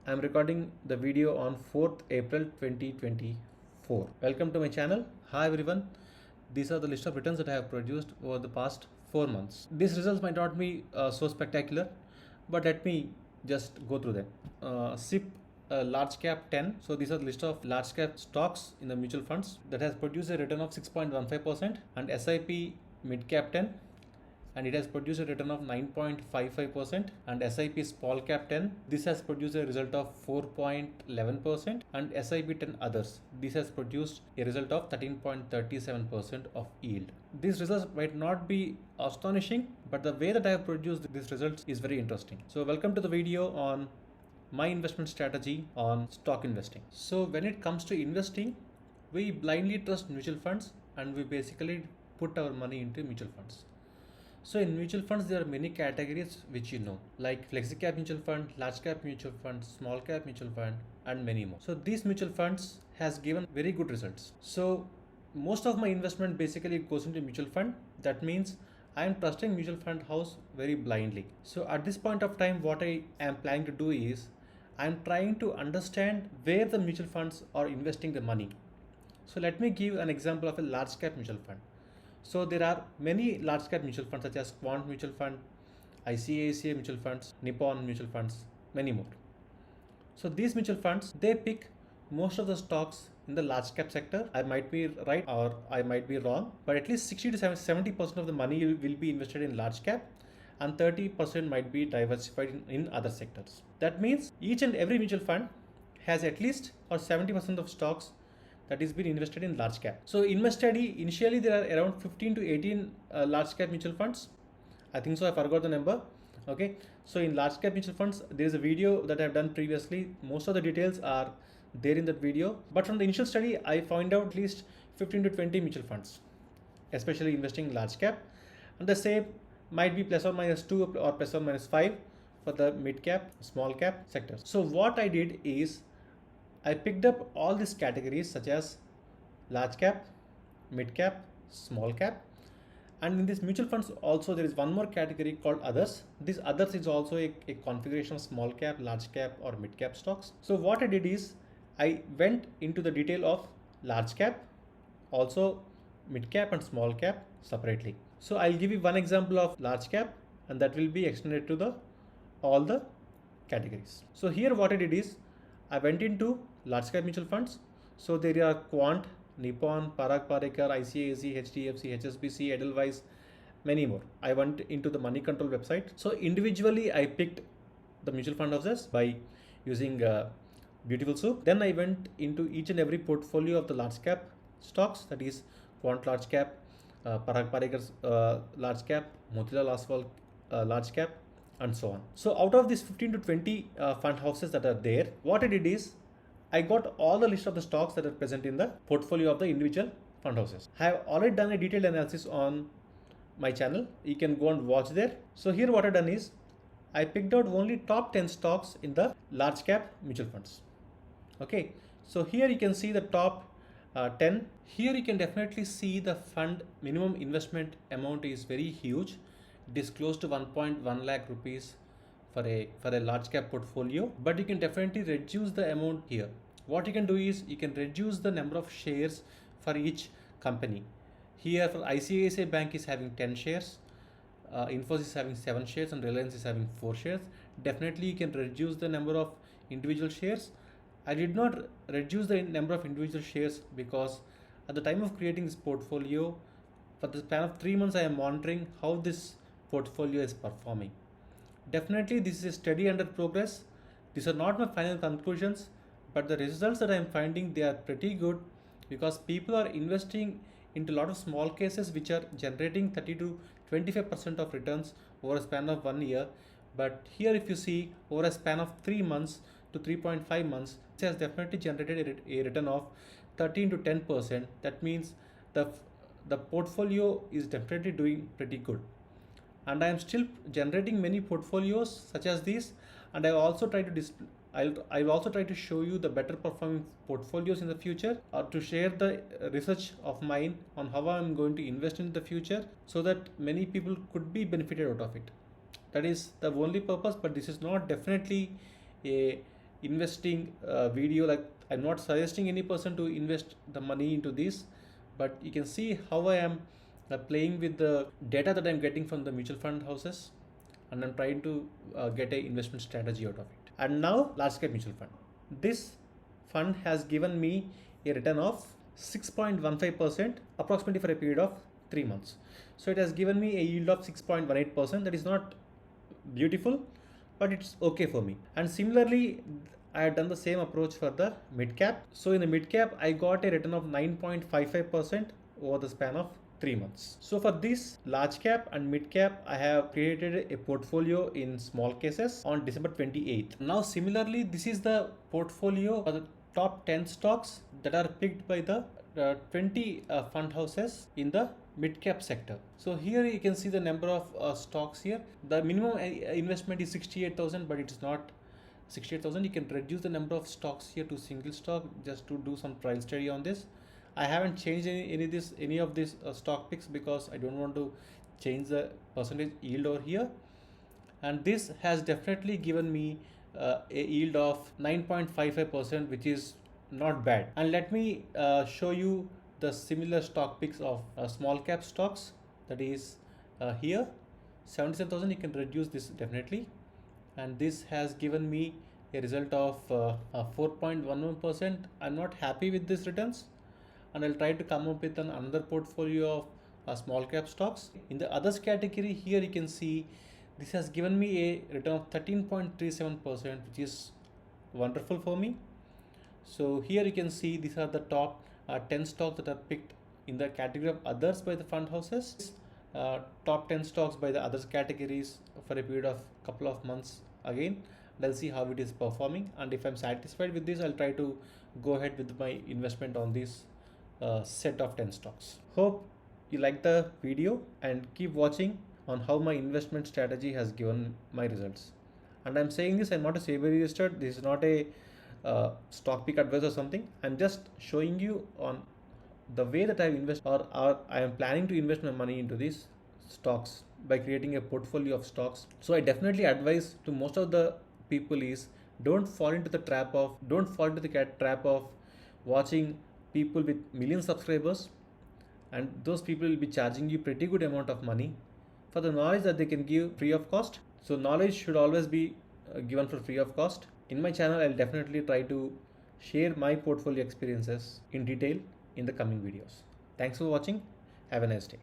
I'm recording the video on 4th April 2024. Welcome to my channel. Hi everyone. These are the list of returns that I have produced over the past 4 months. These results might not be so spectacular, but let me just go through them. SIP large cap 10. So these are the list of large cap stocks in the mutual funds that has produced a return of 6.15%, and SIP mid cap 10, and it has produced a return of 9.55%, and SIP small cap 10, this has produced a result of 4.11%, and SIP 10 others, this has produced a result of 13.37% of yield. These results might not be astonishing, but the way that I have produced these results is very interesting. So welcome to the video on my investment strategy on stock investing. So when it comes to investing, we blindly trust mutual funds and we basically put our money into mutual funds. So in mutual funds, there are many categories which you know, like flexi cap mutual fund, large cap mutual fund, small cap mutual fund, and many more. So these mutual funds has given very good results. So most of my investment basically goes into mutual fund. That means I am trusting mutual fund house very blindly. So at this point of time, what I am planning to do is I am trying to understand where the mutual funds are investing the money. So let me give an example of a large cap mutual fund. So there are many large cap mutual funds such as Quant Mutual Fund, ICICI mutual funds, Nippon mutual funds, many more. So these mutual funds, they pick most of the stocks in the large cap sector. I might be right or I might be wrong, but at least 60 to 70% of the money will be invested in large cap, and 30% might be diversified in other sectors. That means each and every mutual fund has at least or 70% of stocks that is being invested in large cap. So in my study, initially there are around 15 to 18 large cap mutual funds. I think so, I forgot the number. Okay, so in large cap mutual funds, there is a video that I have done previously. Most of the details are there in that video. But from the initial study, I found out at least 15 to 20 mutual funds, especially investing in large cap. And the same might be plus or minus 2 or plus or minus 5 for the mid cap, small cap sectors. So what I did is I picked up all these categories such as large cap, mid cap, small cap, and in these mutual funds also there is one more category called others. This others is also a configuration of small cap, large cap or mid cap stocks. So what I did is I went into the detail of large cap, also mid cap and small cap separately. So I'll give you one example of large cap, and that will be extended to all the categories. So here what I did is I went into large cap mutual funds. So there are Quant, Nippon, Parag Parikar, ICICI, HDFC, HSBC, Edelweiss, many more. I went into the money control website. So individually I picked the mutual fund houses by using Beautiful Soup. Then I went into each and every portfolio of the large cap stocks, that is Quant large cap, Parag Parikar's large cap, Motilal Oswal large cap, and so on. So out of these 15 to 20 fund houses that are there, what I did is I got all the list of the stocks that are present in the portfolio of the individual fund houses. I have already done a detailed analysis on my channel. You can go and watch there. So here what I've done is I picked out only top 10 stocks in the large cap mutual funds. Okay, so here you can see the top 10. Here you can definitely see the fund minimum investment amount is very huge. It is close to 1.1 lakh rupees for a large cap portfolio, but you can definitely reduce the amount here. What you can do is you can reduce the number of shares for each company. Here for ICICI Bank is having 10 shares, Infosys is having 7 shares, and Reliance is having 4 shares. Definitely you can reduce the number of individual shares. I did not reduce the number of individual shares because at the time of creating this portfolio, for the span of 3 months I am monitoring how this portfolio is performing. Definitely this is a study under progress. These are not my final conclusions, but the results that I am finding, they are pretty good because people are investing into a lot of small cases which are generating 30 to 25% of returns over a span of 1 year. But here if you see over a span of 3 months to 3.5 months, it has definitely generated a return of 13 to 10%. That means the portfolio is definitely doing pretty good. And I am still generating many portfolios such as these, and I also try to I'll also try to show you the better performing portfolios in the future, or to share the research of mine on how I'm going to invest in the future so that many people could be benefited out of it. That is the only purpose, but this is not definitely a investing video. Like, I'm not suggesting any person to invest the money into this, but you can see how I am playing with the data that I'm getting from the mutual fund houses, and I'm trying to get a investment strategy out of it. And now large cap mutual fund. This fund has given me a return of 6.15% approximately for a period of 3 months. So it has given me a yield of 6.18%. That is not beautiful, but it's okay for me. And similarly, I have done the same approach for the mid cap. So in the mid cap, I got a return of 9.55% over the span of 3 months. So for this large cap and mid cap, I have created a portfolio in small cases on December 28th. Now similarly, this is the portfolio for the top 10 stocks that are picked by the 20 fund houses in the mid cap sector. So here you can see the number of stocks here. The minimum investment is 68,000, but it's not 68,000. You can reduce the number of stocks here to single stock just to do some trial study on this. I haven't changed any of these stock picks because I don't want to change the percentage yield over here. And this has definitely given me a yield of 9.55%, which is not bad. And let me show you the similar stock picks of small cap stocks. That is here 77,000. You can reduce this definitely, and this has given me a result of 4.11%. I'm not happy with these returns, and I'll try to come up with another portfolio of small cap stocks. In the others category, here you can see this has given me a return of 13.37%, which is wonderful for me. So here you can see these are the top 10 stocks that are picked in the category of others by the fund houses. Top 10 stocks by the others categories for a period of couple of months again. And I'll see how it is performing, and if I'm satisfied with this, I'll try to go ahead with my investment on this set of 10 stocks. Hope you like the video and keep watching on how my investment strategy has given my results. And I'm saying this, I'm not a SEBI registered. This is not a stock pick advice or something. I'm just showing you on the way that I've invested, or I am planning to invest my money into these stocks by creating a portfolio of stocks. So I definitely advise to most of the people is don't fall into the trap of watching people with million subscribers, and those people will be charging you pretty good amount of money for the knowledge that they can give free of cost. So knowledge should always be given for free of cost. In my channel, I'll definitely try to share my portfolio experiences in detail in the coming videos. Thanks for watching. Have a nice day.